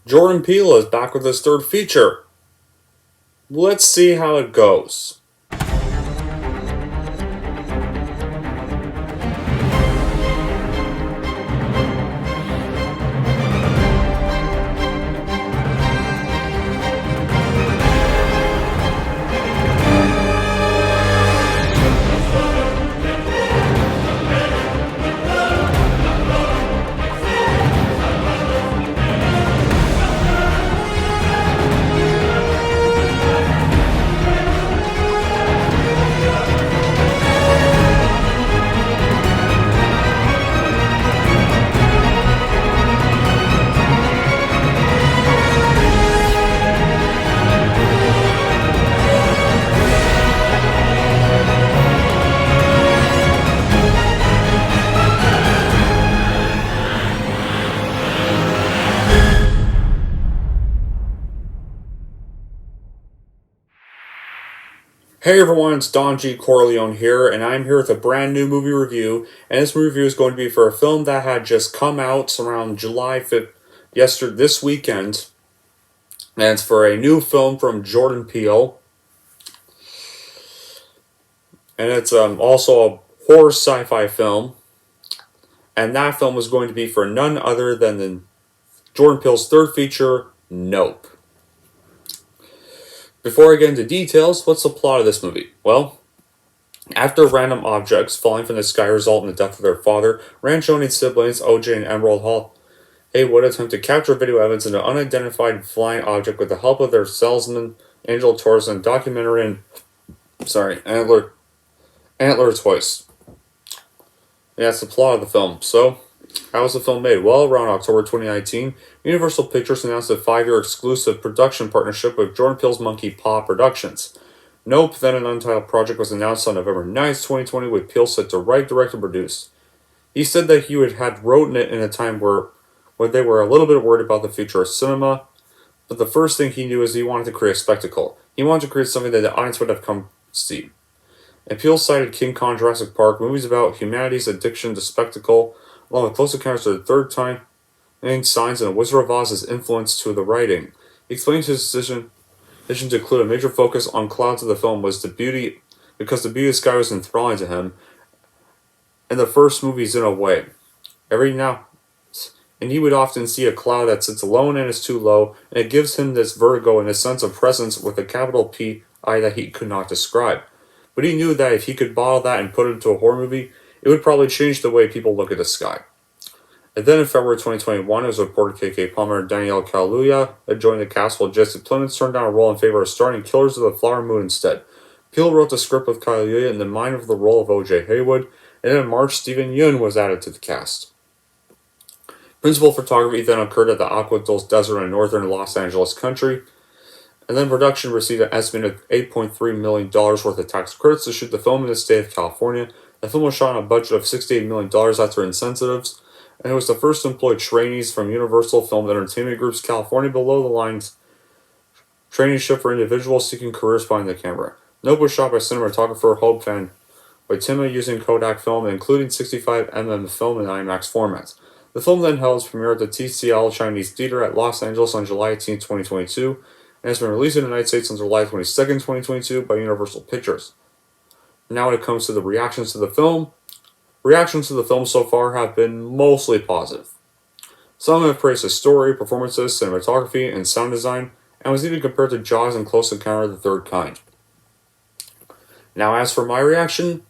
Jordan Peele is back with his third feature. Let's see how it goes. Hey everyone, it's Don G. Corleone here, and I'm here with a brand new movie review. And this movie review is going to be for a film that had just come out around July 5th, this weekend. And it's for a new film from Jordan Peele. And it's also a horror sci-fi film. And that film is going to be for none other than Jordan Peele's third feature, Nope. Before I get into details, what's the plot of this movie? Well, after random objects falling from the sky result in the death of their father, ranch owning siblings OJ and Emerald Hall Haywood attempt to capture video evidence of an unidentified flying object with the help of their salesman Angel Torres and documentary Antler's Voice. And that's the plot of the film. So, how was the film made? Well, around October 2019, Universal Pictures announced a 5-year exclusive production partnership with Jordan Peele's Monkey Paw Productions. Nope, then an untitled project was announced on November 9th, 2020, with Peele set to write, direct, and produce. He said that he had written it in a time where they were a little bit worried about the future of cinema, but the first thing he knew is he wanted to create a spectacle. He wanted to create something that the audience would have come to see. And Peele cited King Kong Jurassic Park, movies about humanity's addiction to spectacle, along with Close Encounters of the Third Time, and Signs and A Wizard of Oz's influence to the writing. He explained his decision to include a major focus on clouds of the film was because the beauty of the sky was enthralling to him, and the first movies in a way. And he would often see a cloud that sits alone and is too low, and it gives him this vertigo and a sense of presence with a capital P-I that he could not describe. But he knew that if he could bottle that and put it into a horror movie, it would probably change the way people look at the sky. And then in February 2021, it was reported K.K. Palmer and Danielle Kaluuya had joined the cast while Jesse Plemons turned down a role in favor of starring Killers of the Flower Moon instead. Peele wrote the script with Kaluuya in the mind of the role of O.J. Haywood, and in March, Steven Yeun was added to the cast. Principal photography then occurred at the Agua Dulce Desert in northern Los Angeles country, and then production received an estimated $8.3 million worth of tax credits to shoot the film in the state of California. The film was shot on a budget of $68 million after incentives, and it was the first to employ trainees from Universal Film Entertainment Group's California Below the Lines traineeship for individuals seeking careers behind the camera. Nope was shot by cinematographer Hope Van Waitima using Kodak film, including 65mm film and IMAX formats. The film then held its premiere at the TCL Chinese Theater at Los Angeles on July 18, 2022, and has been released in the United States on July 22, 2022 by Universal Pictures. Now when it comes to the reactions to the film so far have been mostly positive. Some have praised the story, performances, cinematography, and sound design, and was even compared to Jaws and Close Encounter of the Third Kind. Now as for my reaction,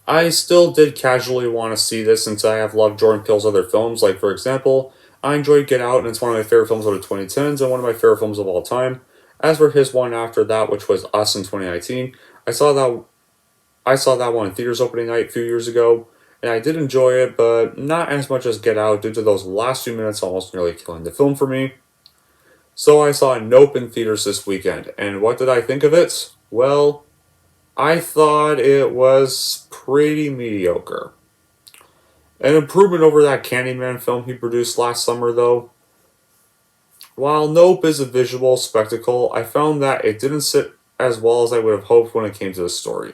I still did casually want to see this since I have loved Jordan Peele's other films, like for example, I enjoyed Get Out and it's one of my favorite films of the 2010s and one of my favorite films of all time. As for his one after that, which was Us in 2019, I saw that one in theaters opening night a few years ago, and I did enjoy it, but not as much as Get Out due to those last few minutes almost nearly killing the film for me. So I saw Nope in theaters this weekend, and what did I think of it? Well, I thought it was pretty mediocre. An improvement over that Candyman film he produced last summer, though. While Nope is a visual spectacle, I found that it didn't sit as well as I would have hoped when it came to the story.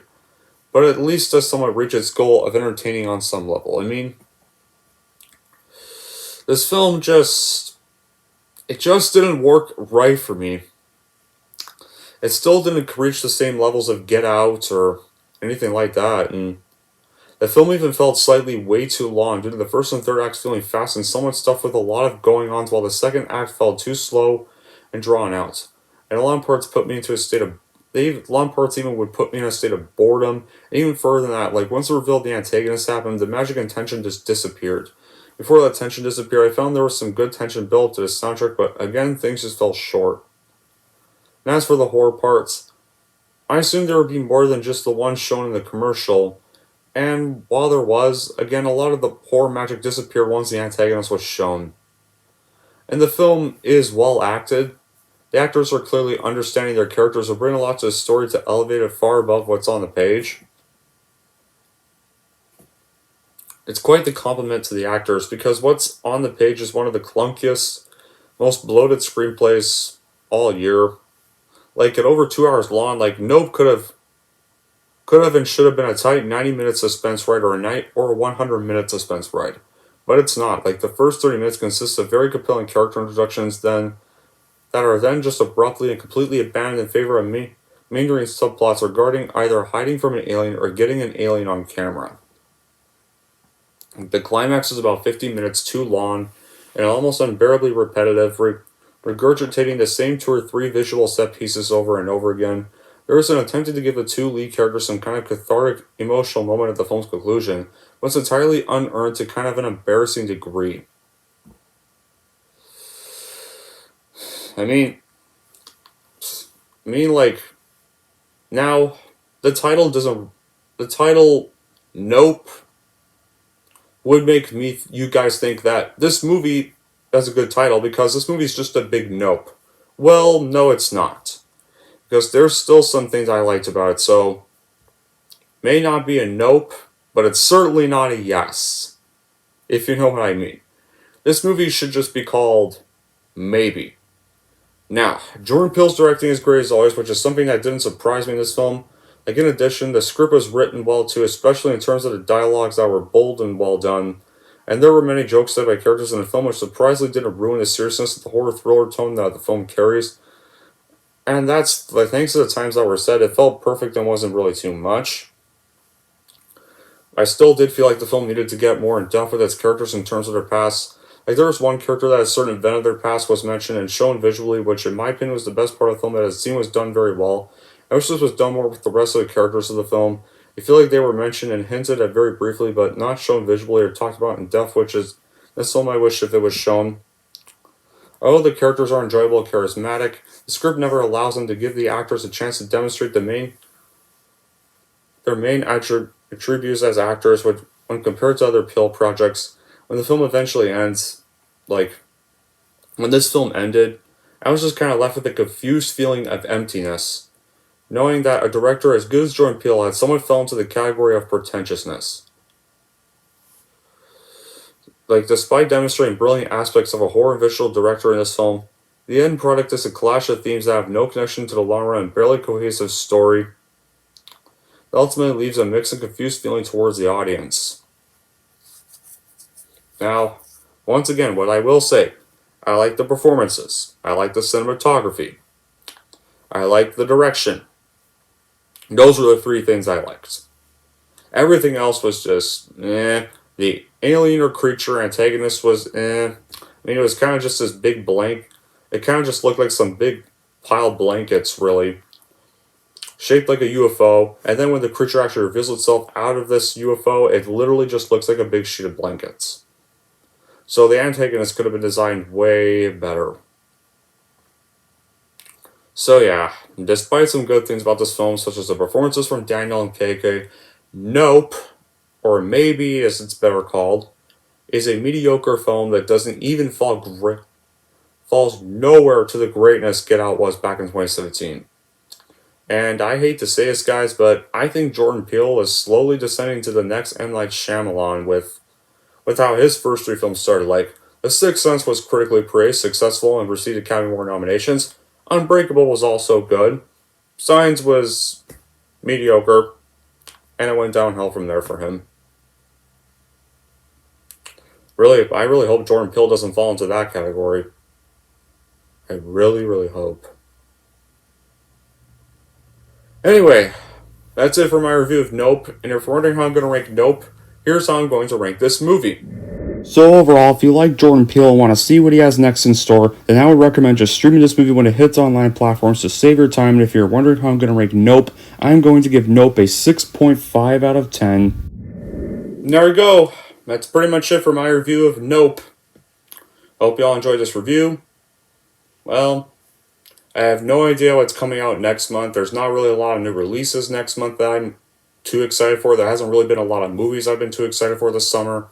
But at least does somewhat reach its goal of entertaining on some level. I mean, This film just didn't work right for me. It still didn't reach the same levels of Get Out or anything like that, and the film even felt slightly way too long due to the first and third acts feeling fast and somewhat stuffed with a lot of going on, while the second act felt too slow and drawn out. And a lot of parts put me into a state of a lot of parts even would put me in a state of boredom. And even further than that, like once the reveal of the antagonist happened, the magic and tension just disappeared. Before that tension disappeared, I found there was some good tension built to the soundtrack, but again, things just fell short. And as for the horror parts, I assumed there would be more than just the one shown in the commercial, and while there was, again, a lot of the horror magic disappeared once the antagonist was shown. And the film is well acted. The actors are clearly understanding their characters and bring a lot to the story to elevate it far above what's on the page. It's quite the compliment to the actors because what's on the page is one of the clunkiest, most bloated screenplays all year. Like at over 2 hours long, like Nope could have and should have been a tight 90-minute suspense ride or a 100-minute suspense ride. But it's not. Like the first 30 minutes consists of very compelling character introductions that are then just abruptly and completely abandoned in favor of meandering subplots regarding either hiding from an alien or getting an alien on camera. The climax is about 50 minutes too long and almost unbearably repetitive, regurgitating the same 2 or 3 visual set pieces over and over again. There is an attempt to give the 2 lead characters some kind of cathartic emotional moment at the film's conclusion, but it's entirely unearned to kind of an embarrassing degree. I mean, like, now, the title, Nope, would make you guys think that this movie has a good title because this movie is just a big nope. Well, no, it's not. Because there's still some things I liked about it, so may not be a nope, but it's certainly not a yes, if you know what I mean. This movie should just be called Maybe. Now, Jordan Peele's directing is great as always, which is something that didn't surprise me in this film. Like, in addition, the script was written well too, especially in terms of the dialogues that were bold and well done. And there were many jokes said by characters in the film which surprisingly didn't ruin the seriousness of the horror thriller tone that the film carries. And that's, like, thanks to the times that were said, it felt perfect and wasn't really too much. I still did feel like the film needed to get more in depth with its characters in terms of their past. Like, there was one character that a certain event of their past was mentioned and shown visually, which in my opinion was the best part of the film that it seemed was done very well. I wish this was done more with the rest of the characters of the film. I feel like they were mentioned and hinted at very briefly, but not shown visually or talked about in depth, which is that's all my wish if it was shown. Although the characters are enjoyable and charismatic, the script never allows them to give the actors a chance to demonstrate their main attributes as actors when compared to other Peele projects. When the film eventually ends, like, when this film ended, I was just kind of left with a confused feeling of emptiness, knowing that a director as good as Jordan Peele had somewhat fell into the category of pretentiousness. Like, despite demonstrating brilliant aspects of a horror visual director in this film, the end product is a clash of themes that have no connection to the long run and barely cohesive story that ultimately leaves a mixed and confused feeling towards the audience. Now, once again, what I will say, I like the performances, I like the cinematography, I like the direction. Those were the 3 things I liked. Everything else was just, eh. The alien or creature antagonist was, eh. I mean, it was kind of just this big blank. It kind of just looked like some big pile of blankets, really. Shaped like a UFO. And then when the creature actually reveals itself out of this UFO, it literally just looks like a big sheet of blankets. So the antagonist could have been designed way better. So yeah, despite some good things about this film, such as the performances from Daniel and KK, Nope, or Maybe as it's better called, is a mediocre film that doesn't even falls nowhere to the greatness Get Out was back in 2017. And I hate to say this, guys, but I think Jordan Peele is slowly descending to the next M. Night Shyamalan with how his first 3 films started. Like, The Sixth Sense was critically praised, successful, and received Academy Award nominations. Unbreakable was also good. Signs was mediocre, and it went downhill from there for him. Really, I really hope Jordan Peele doesn't fall into that category. I really, really hope. Anyway, that's it for my review of Nope, and if you're wondering how I'm going to rank Nope, here's how I'm going to rank this movie. So overall, if you like Jordan Peele and want to see what he has next in store, then I would recommend just streaming this movie when it hits online platforms to save your time. And if you're wondering how I'm going to rank Nope, I'm going to give Nope a 6.5 out of 10. And there we go. That's pretty much it for my review of Nope. Hope y'all enjoyed this review. Well, I have no idea what's coming out next month. There's not really a lot of new releases next month that I'm too excited for. There hasn't really been a lot of movies I've been too excited for this summer.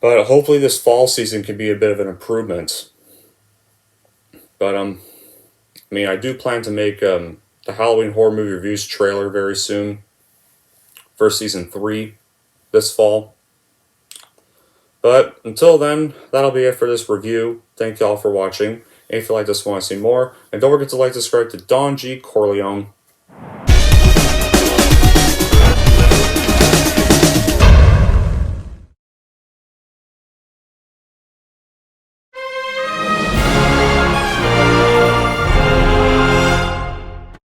But hopefully this fall season can be a bit of an improvement. But, I do plan to make the Halloween horror movie reviews trailer very soon for season 3 this fall. But until then, that'll be it for this review. Thank y'all for watching. And if you like this and want to see more, and don't forget to like and subscribe to Don G. Corleone.